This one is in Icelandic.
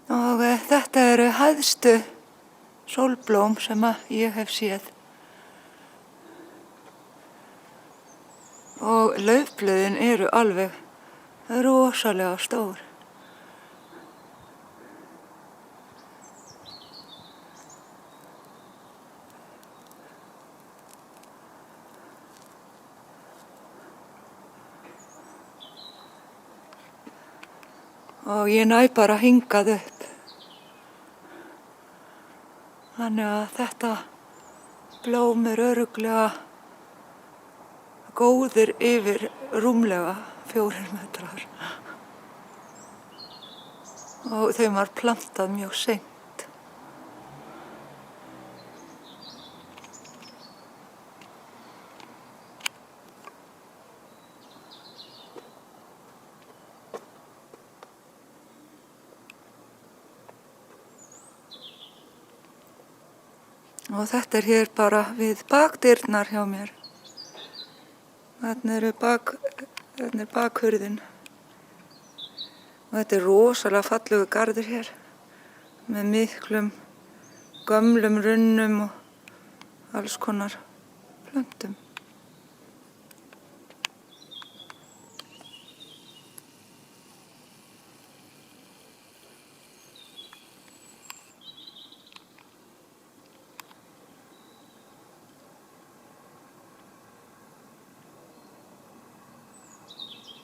Og þetta eru hæðstu sólblóm sem ég hef séð. Og laufblöðin eru alveg rosalega stór. Og ég næ bara hingað upp. Þannig að þetta blóm er örugglega góðir yfir rúmlega 4 metrar. Og þeim var plantað mjög seint. Og þetta er hér bara við bakdyrnar hjá mér. Þarna er bakhurðin. Og þetta er rosalega fallegur garður hér með miklum gömlum runnum og alls konar plöntum.